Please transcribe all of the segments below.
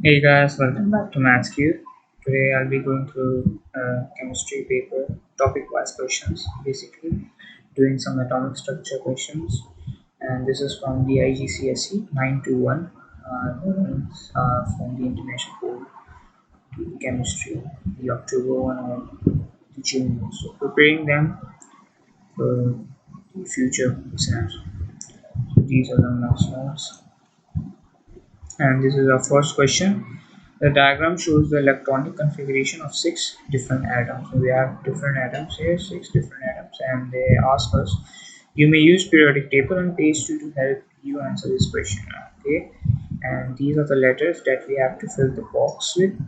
Hey guys, welcome back to MathsQ. Today I'll be going through chemistry paper topic-wise questions, basically doing some atomic structure questions, and this is from the IGCSE 921 from the International Board to Chemistry, the October one or the June one. So preparing them for the future exams. So these are the next notes. And this is our first question. The diagram shows the electronic configuration of six different atoms. So we have different atoms here, six different atoms, and they ask us, you may use periodic table on page 2 to help you answer this question. Okay, and these are the letters that we have to fill the box with.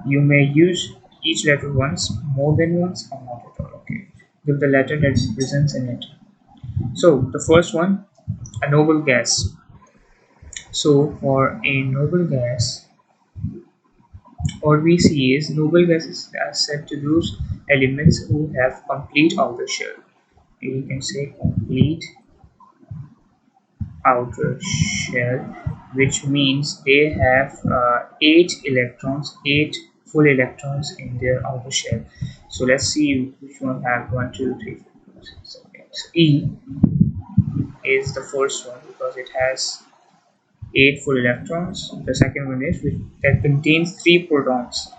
You may use each letter once, more than once, or not at all. Okay, give the letter that represents in it. So the first one, a noble gas. So for a noble gas, what we see is noble gases are said to those elements who have complete outer shell. You can say complete outer shell, which means they have 8 full electrons in their outer shell. So let's see which one have 1, 2, 3, 4, 5, 6, 7, 8. So E is the first one because it has 8 full electrons. The second one is that contains 3 protons.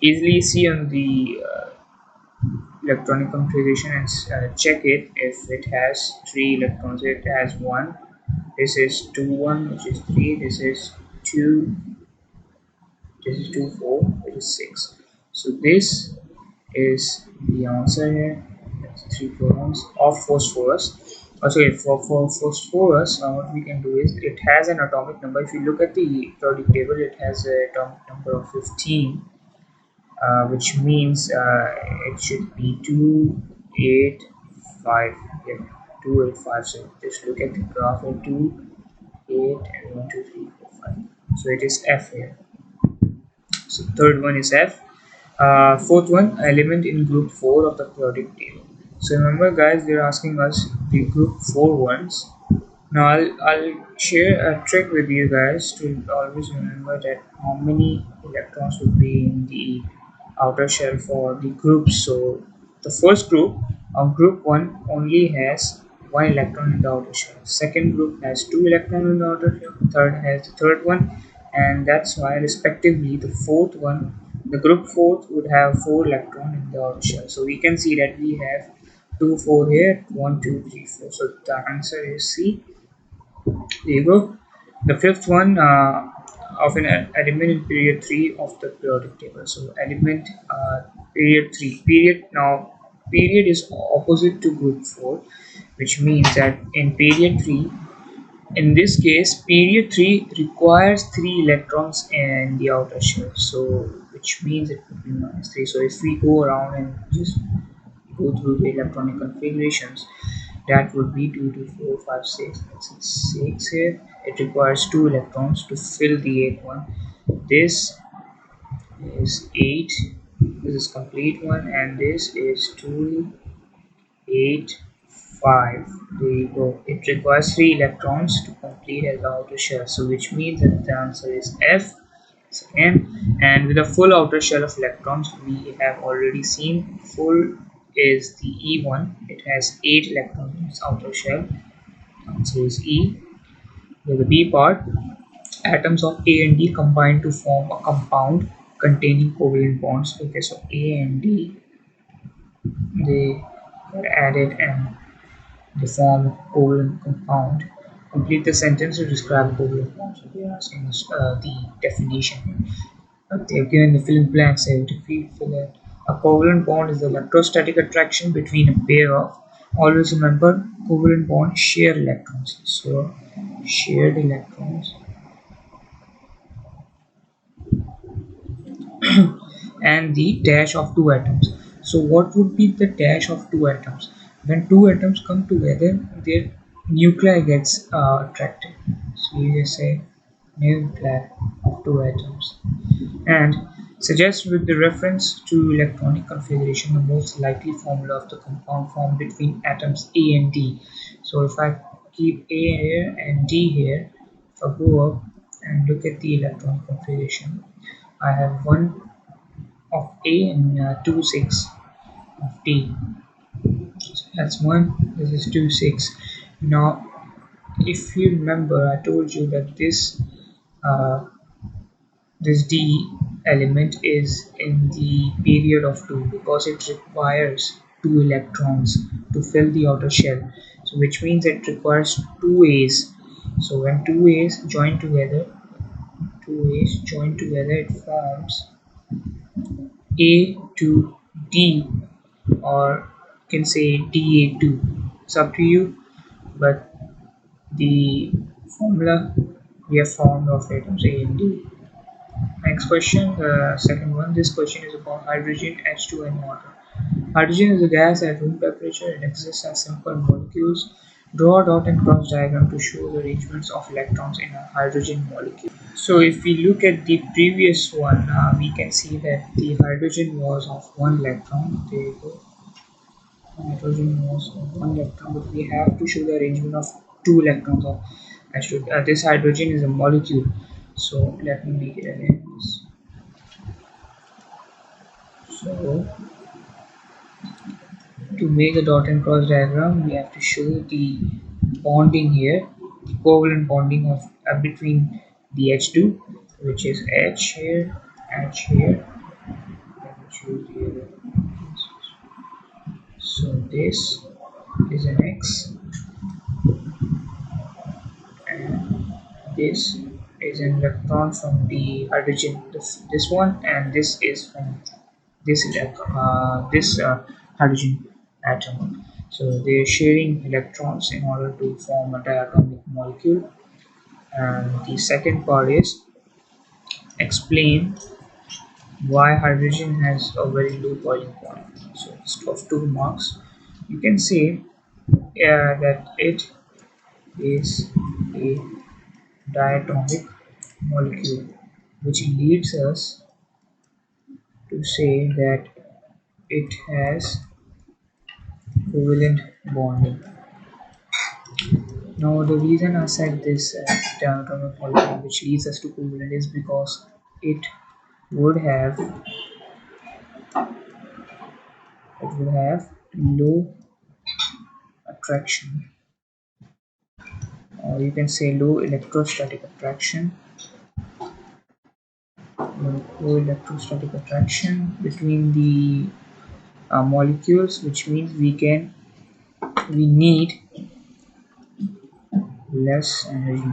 Easily see on the electronic configuration and check it if it has 3 electrons. It has 1, this is 2 1, which is 3, this is 2, this is 2 4, which is 6. So this is the answer here. That's 3 protons of phosphorus. Also, for phosphorus, what we can do is it has an atomic number. If you look at the periodic table, it has an atomic number of 15, which means it should be 285. Yeah, 285. So just look at the graph here, 2 8 and 1 2 3 4 5. So it is F here. So third one is F. Fourth one, element in group 4 of the periodic table. So remember guys, they're asking us the group 4 ones. Now I'll share a trick with you guys to always remember that how many electrons would be in the outer shell for the groups. So the first group of group 1 only has 1 electron in the outer shell. Second group has 2 electrons in the outer shell. Third has the third one, and that's why respectively the fourth one, the group fourth would have 4 electrons in the outer shell. So we can see that we have 2 4 here, 1 2 3 4. So the answer is C. There you go. The fifth one of an element in period 3 of the periodic table. So element period 3. Period now period is opposite to group 4, which means that in period 3, in this case, period 3 requires 3 electrons in the outer shell. So which means it would be minus 3. So if we go around and just go through the electronic configurations, that would be 2 2 4 5 6. That's 6 here. It requires 2 electrons to fill the 8 one. This is 8, this is complete one, and this is 2 8 5. There you go. It requires 3 electrons to complete as the outer shell, so which means that the answer is F. Second, and with a full outer shell of electrons, we have already seen full is the E1. It has 8 electrons in its outer shell. Answer is E. With the B part, atoms of A and D combine to form a compound containing covalent bonds. Okay, so A and D, they are added and they form a covalent compound. Complete the sentence to describe covalent bonds. So they are asking us the definition. They have given the fill in blanks here to fill in. A covalent bond is the electrostatic attraction between a pair of, always remember, covalent bonds share electrons. So shared electrons and the dash of two atoms. So what would be the dash of two atoms? When two atoms come together, their nuclei gets attracted. So you just say nuclei of two atoms. And suggest with the reference to electronic configuration the most likely formula of the compound formed between atoms A and D. So if I keep A here and D here, if I go up and look at the electron configuration. I have 1 of A and 2 6 of D. So that's 1, this is 2 6. Now if you remember, I told you that uh, this D element is in the period of 2 because it requires 2 electrons to fill the outer shell. So which means it requires 2 A's. So when 2 A's join together, it forms A to D, or you can say Da2. It's up to you, but the formula we have found of atoms A and D. Next question, the second one. This question is about hydrogen, H2, and water. Hydrogen is a gas at room temperature. It exists as simple molecules. Draw a dot and cross diagram to show the arrangements of electrons in a hydrogen molecule. So if we look at the previous one, we can see that the hydrogen was of one electron. There you go. Hydrogen was of one electron, but we have to show the arrangement of two electrons of H2. This hydrogen is a molecule. So let me make it again. So to make a dot and cross diagram, we have to show the bonding here, the covalent bonding of between the H2, which is H here, H here. Let me choose here. So this is an X, and this is an electron from the hydrogen. This one, and this is from this hydrogen atom. So they are sharing electrons in order to form a diatomic molecule. And the second part is explain why hydrogen has a very low boiling point. So it's of 2 marks. You can say that it is a diatomic molecule, which leads us to say that it has covalent bonding. Now the reason I said this diatomic molecule which leads us to covalent is because it would have low attraction, or you can say low electrostatic attraction, between the molecules, which means we need less energy,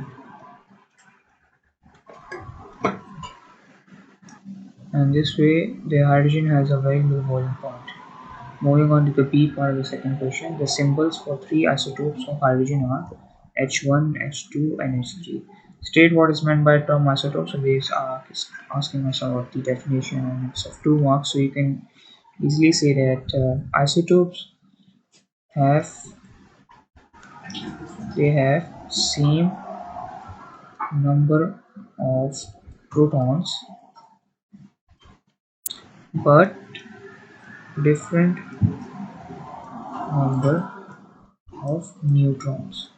and this way the hydrogen has a very low boiling point. Moving on to the B part of the second question, the symbols for three isotopes of hydrogen are H1, H2, and H3. State what is meant by term isotope. So this is asking us about the definition, and it's of 2 marks. So you can easily say that isotopes have same number of protons but different number of neutrons.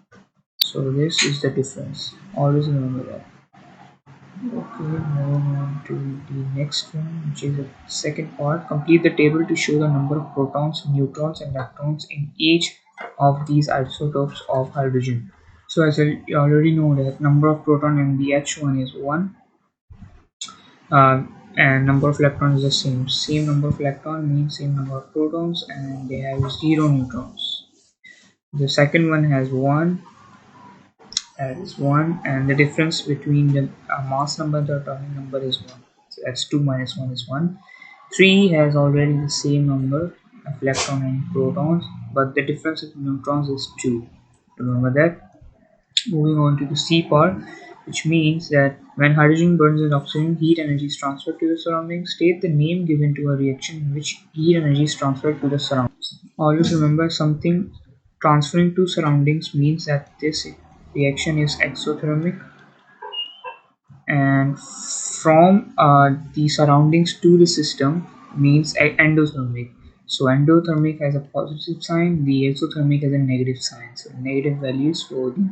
So this is the difference. Always remember that. Okay, moving on to the next one, which is the second part. Complete the table to show the number of protons, neutrons, and electrons in each of these isotopes of hydrogen. So as you already know that number of proton in the H1 is 1, and number of electrons is the same. Same number of electrons means same number of protons, and they have 0 neutrons. The second one has 1, that is 1, and the difference between the mass number and the atomic number is 1. So that's 2 minus 1 is 1. 3 has already the same number of electrons and protons, but the difference of neutrons is 2. Remember that. Moving on to the C part, which means that when hydrogen burns with oxygen, heat energy is transferred to the surroundings. State the name given to a reaction in which heat energy is transferred to the surroundings. Always remember, something transferring to surroundings means that this reaction is exothermic, and from the surroundings to the system means endothermic. So endothermic has a positive sign, the exothermic has a negative sign. So negative values for the